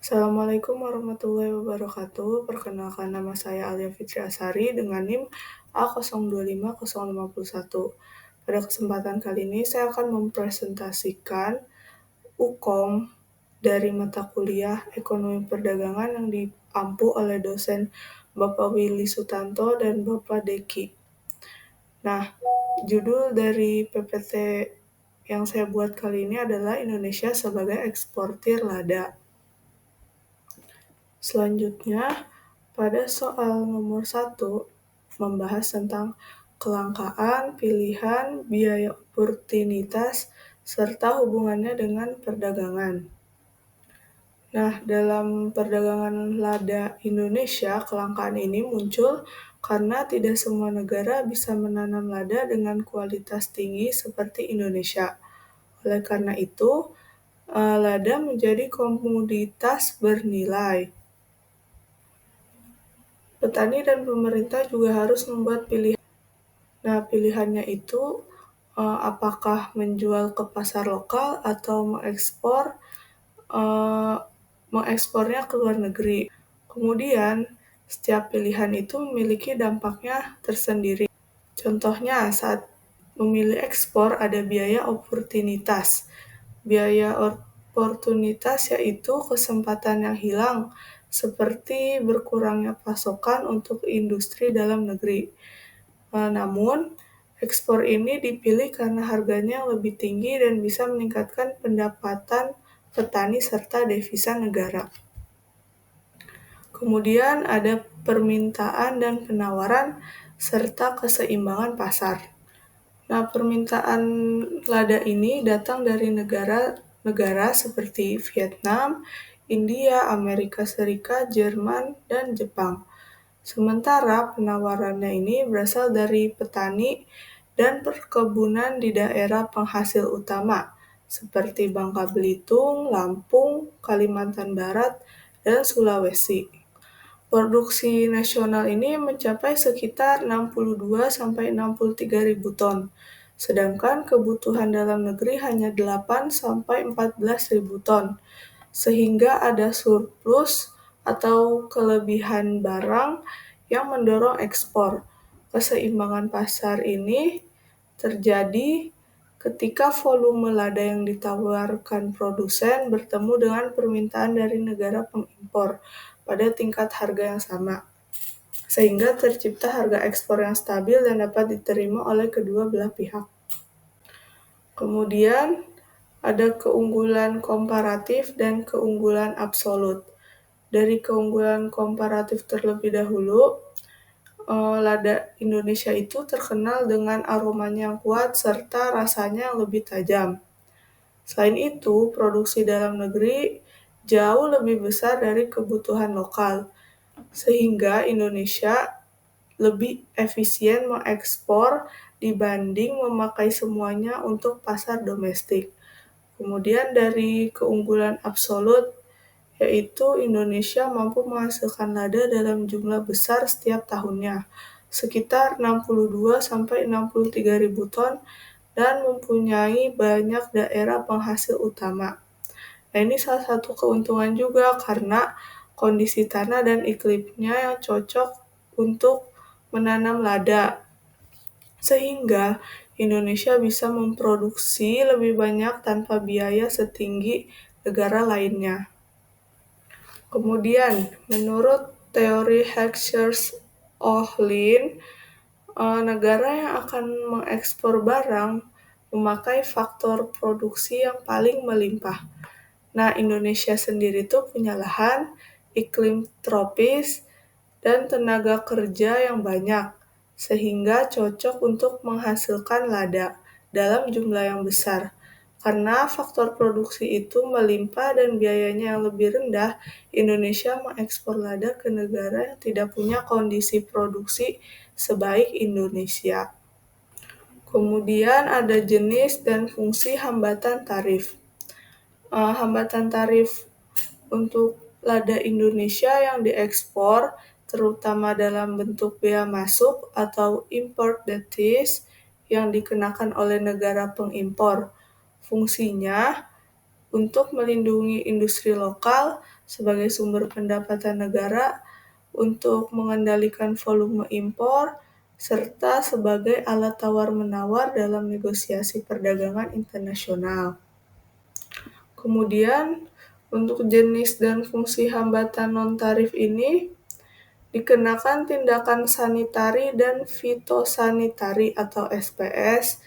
Assalamualaikum warahmatullahi wabarakatuh. Perkenalkan nama saya Alia Fitri Asari dengan NIM A025051. Pada kesempatan kali ini saya akan mempresentasikan UKOM dari mata kuliah Ekonomi Perdagangan yang diampu oleh dosen Bapak Willy Sutanto dan Bapak Deki. Nah, judul dari PPT yang saya buat kali ini adalah Indonesia sebagai eksportir lada. Selanjutnya, pada soal nomor 1, membahas tentang kelangkaan, pilihan, biaya oportunitas, serta hubungannya dengan perdagangan. Nah, dalam perdagangan lada Indonesia, kelangkaan ini muncul karena tidak semua negara bisa menanam lada dengan kualitas tinggi seperti Indonesia. Oleh karena itu, lada menjadi komoditas bernilai. Petani dan pemerintah juga harus membuat pilihan. Nah, pilihannya itu apakah menjual ke pasar lokal atau eh, mengekspornya ke luar negeri. Kemudian, setiap pilihan itu memiliki dampaknya tersendiri. Contohnya, saat memilih ekspor ada biaya oportunitas. Biaya oportunitas yaitu kesempatan yang hilang, seperti berkurangnya pasokan untuk industri dalam negeri. Namun, ekspor ini dipilih karena harganya lebih tinggi dan bisa meningkatkan pendapatan petani serta devisa negara. Kemudian ada permintaan dan penawaran serta keseimbangan pasar. Nah, permintaan lada ini datang dari negara-negara seperti Vietnam, India, Amerika Serikat, Jerman, dan Jepang. Sementara penawarannya ini berasal dari petani dan perkebunan di daerah penghasil utama, seperti Bangka Belitung, Lampung, Kalimantan Barat, dan Sulawesi. Produksi nasional ini mencapai sekitar 62-63 ribu ton, sedangkan kebutuhan dalam negeri hanya 8-14 ribu ton, sehingga ada surplus atau kelebihan barang yang mendorong ekspor. Keseimbangan pasar ini terjadi ketika volume lada yang ditawarkan produsen bertemu dengan permintaan dari negara pengimpor pada tingkat harga yang sama, sehingga tercipta harga ekspor yang stabil dan dapat diterima oleh kedua belah pihak. Kemudian, ada keunggulan komparatif dan keunggulan absolut. Dari keunggulan komparatif terlebih dahulu, lada Indonesia itu terkenal dengan aromanya yang kuat serta rasanya yang lebih tajam. Selain itu, produksi dalam negeri jauh lebih besar dari kebutuhan lokal, sehingga Indonesia lebih efisien mengekspor dibanding memakai semuanya untuk pasar domestik. Kemudian dari keunggulan absolut, yaitu Indonesia mampu menghasilkan lada dalam jumlah besar setiap tahunnya, sekitar 62-63 ribu ton, dan mempunyai banyak daerah penghasil utama. Nah, ini salah satu keuntungan juga karena kondisi tanah dan iklimnya yang cocok untuk menanam lada, sehingga Indonesia bisa memproduksi lebih banyak tanpa biaya setinggi negara lainnya. Kemudian, menurut teori Heckscher-Ohlin, negara yang akan mengekspor barang memakai faktor produksi yang paling melimpah. Nah, Indonesia sendiri tuh punya lahan, iklim tropis, dan tenaga kerja yang banyak, sehingga cocok untuk menghasilkan lada dalam jumlah yang besar. Karena faktor produksi itu melimpah dan biayanya yang lebih rendah, Indonesia mengekspor lada ke negara yang tidak punya kondisi produksi sebaik Indonesia. Kemudian ada jenis dan fungsi hambatan tarif. Hambatan tarif untuk lada Indonesia yang diekspor, terutama dalam bentuk bea masuk atau import duties yang dikenakan oleh negara pengimpor. Fungsinya untuk melindungi industri lokal sebagai sumber pendapatan negara, untuk mengendalikan volume impor, serta sebagai alat tawar-menawar dalam negosiasi perdagangan internasional. Kemudian, untuk jenis dan fungsi hambatan non-tarif ini dikenakan tindakan sanitari dan fitosanitari atau SPS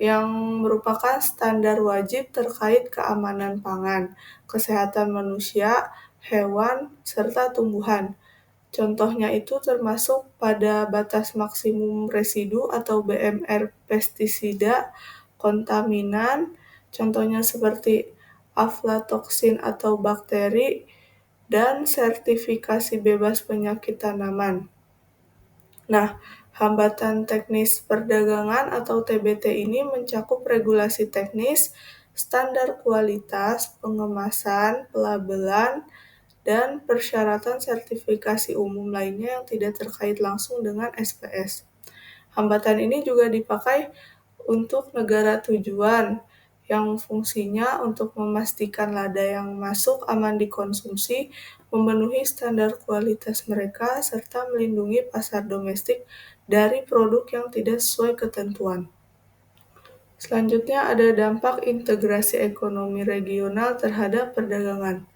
yang merupakan standar wajib terkait keamanan pangan, kesehatan manusia, hewan, serta tumbuhan. Contohnya itu termasuk pada batas maksimum residu atau BMR pestisida, kontaminan, contohnya seperti aflatoksin atau bakteri, dan sertifikasi bebas penyakit tanaman. Nah, hambatan teknis perdagangan atau TBT ini mencakup regulasi teknis, standar kualitas, pengemasan, pelabelan, dan persyaratan sertifikasi umum lainnya yang tidak terkait langsung dengan SPS. Hambatan ini juga dipakai untuk negara tujuan yang fungsinya untuk memastikan lada yang masuk aman dikonsumsi, memenuhi standar kualitas mereka, serta melindungi pasar domestik dari produk yang tidak sesuai ketentuan. Selanjutnya ada dampak integrasi ekonomi regional terhadap perdagangan.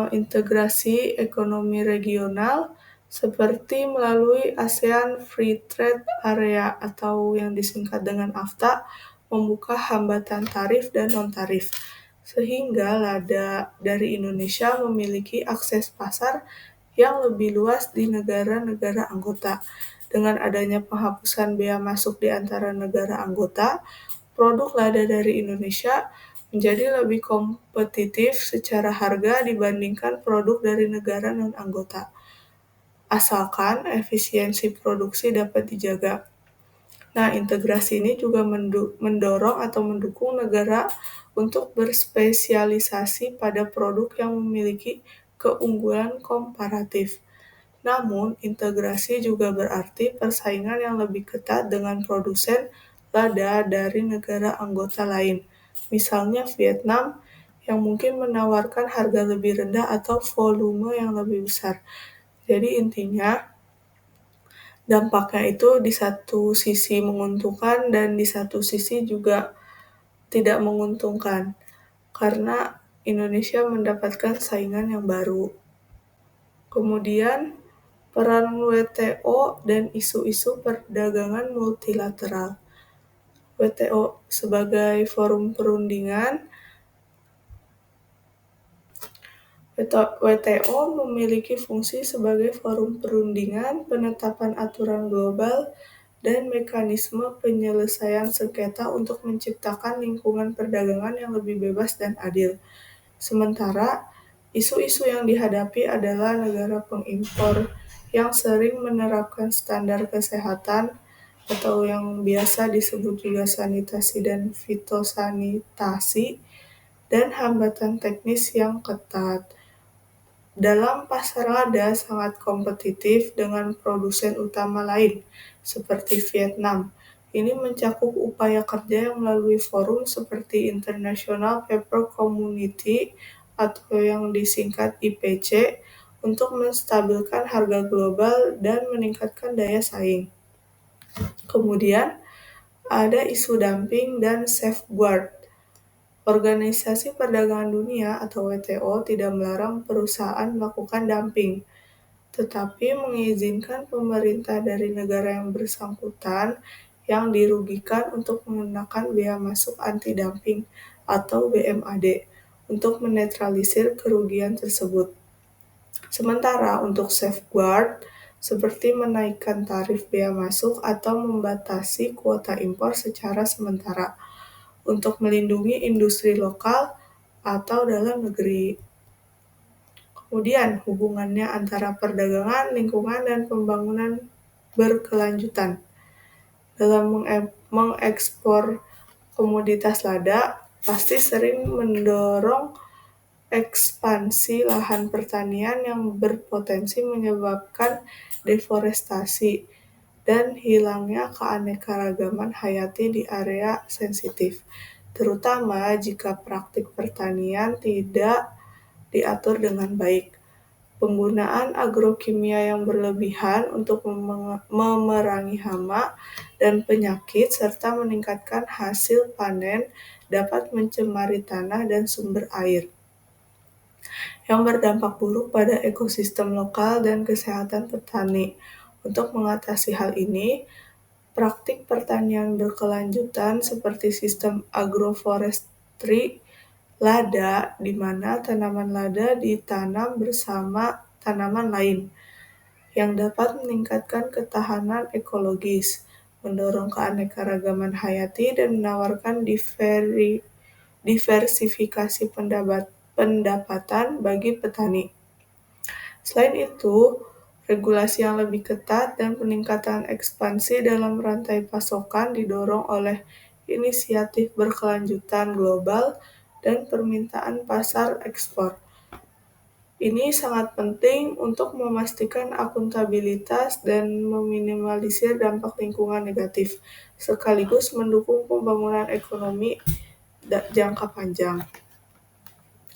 Integrasi ekonomi regional seperti melalui ASEAN Free Trade Area atau yang disingkat dengan AFTA membuka hambatan tarif dan non-tarif, sehingga lada dari Indonesia memiliki akses pasar yang lebih luas di negara-negara anggota. Dengan adanya penghapusan bea masuk di antara negara anggota, produk lada dari Indonesia menjadi lebih kompetitif secara harga dibandingkan produk dari negara non-anggota, asalkan efisiensi produksi dapat dijaga. Nah, integrasi ini juga mendorong atau mendukung negara untuk berspesialisasi pada produk yang memiliki keunggulan komparatif. Namun, integrasi juga berarti persaingan yang lebih ketat dengan produsen lada dari negara anggota lain. Misalnya Vietnam yang mungkin menawarkan harga lebih rendah atau volume yang lebih besar. Jadi intinya, dampaknya itu di satu sisi menguntungkan dan di satu sisi juga tidak menguntungkan, karena Indonesia mendapatkan saingan yang baru. Kemudian, peran WTO dan isu-isu perdagangan multilateral. WTO sebagai forum perundingan, WTO memiliki fungsi sebagai forum perundingan, penetapan aturan global, dan mekanisme penyelesaian sengketa untuk menciptakan lingkungan perdagangan yang lebih bebas dan adil. Sementara, isu-isu yang dihadapi adalah negara pengimpor yang sering menerapkan standar kesehatan atau yang biasa disebut juga sanitasi dan fitosanitasi, dan hambatan teknis yang ketat. Dalam pasar lada sangat kompetitif dengan produsen utama lain, seperti Vietnam. Ini mencakup upaya kerja yang melalui forum seperti International Paper Community atau yang disingkat IPC untuk menstabilkan harga global dan meningkatkan daya saing. Kemudian, ada isu dumping dan safeguard. Organisasi Perdagangan Dunia atau WTO tidak melarang perusahaan melakukan dumping, tetapi mengizinkan pemerintah dari negara yang bersangkutan yang dirugikan untuk mengenakan bea masuk anti-dumping atau BMAD untuk menetralisir kerugian tersebut. Sementara untuk safeguard, seperti menaikkan tarif bea masuk atau membatasi kuota impor secara sementara untuk melindungi industri lokal atau dalam negeri. Kemudian, hubungannya antara perdagangan, lingkungan, dan pembangunan berkelanjutan. Dalam mengekspor komoditas lada, pasti sering mendorong ekspansi lahan pertanian yang berpotensi menyebabkan deforestasi dan hilangnya keanekaragaman hayati di area sensitif. terutama jika praktik pertanian tidak diatur dengan baik. Penggunaan agrokimia yang berlebihan untuk memerangi hama dan penyakit serta meningkatkan hasil panen dapat mencemari tanah dan sumber air, yang berdampak buruk pada ekosistem lokal dan kesehatan petani. Untuk mengatasi hal ini, praktik pertanian berkelanjutan seperti sistem agroforestry lada, di mana tanaman lada ditanam bersama tanaman lain, yang dapat meningkatkan ketahanan ekologis, mendorong keanekaragaman hayati, dan menawarkan diversifikasi pendapatan bagi petani. Selain itu, regulasi yang lebih ketat dan peningkatan ekspansi dalam rantai pasokan didorong oleh inisiatif berkelanjutan global dan permintaan pasar ekspor. Ini sangat penting untuk memastikan akuntabilitas dan meminimalisir dampak lingkungan negatif, sekaligus mendukung pembangunan ekonomi jangka panjang.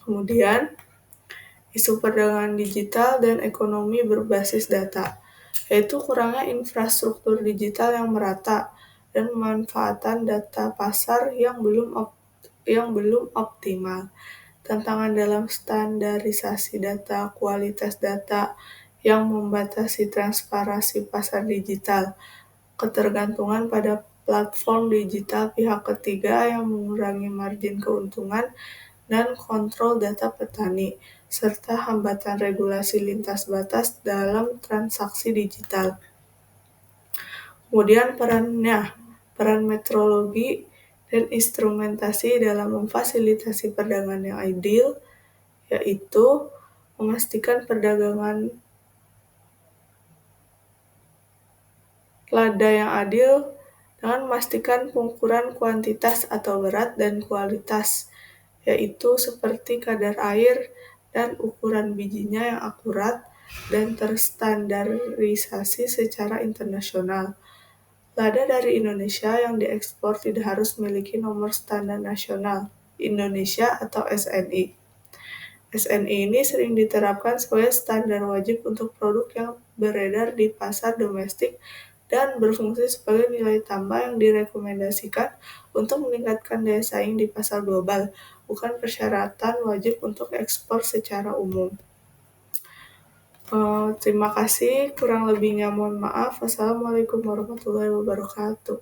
Kemudian, isu perdagangan digital dan ekonomi berbasis data, yaitu kurangnya infrastruktur digital yang merata dan pemanfaatan data pasar yang belum optimal. Tantangan dalam standarisasi data, kualitas data yang membatasi transparansi pasar digital, ketergantungan pada platform digital pihak ketiga yang mengurangi margin keuntungan dan kontrol data petani, serta hambatan regulasi lintas batas dalam transaksi digital. Kemudian peran metrologi dan instrumentasi dalam memfasilitasi perdagangan yang adil, yaitu memastikan perdagangan lada yang adil dengan memastikan pengukuran kuantitas atau berat dan kualitas, yaitu seperti kadar air dan ukuran bijinya yang akurat dan terstandarisasi secara internasional. Lada dari Indonesia yang diekspor tidak harus memiliki nomor standar nasional Indonesia atau SNI. SNI ini sering diterapkan sebagai standar wajib untuk produk yang beredar di pasar domestik dan berfungsi sebagai nilai tambah yang direkomendasikan untuk meningkatkan daya saing di pasar global, bukan persyaratan wajib untuk ekspor secara umum. Terima kasih, kurang lebihnya mohon maaf. Wassalamualaikum warahmatullahi wabarakatuh.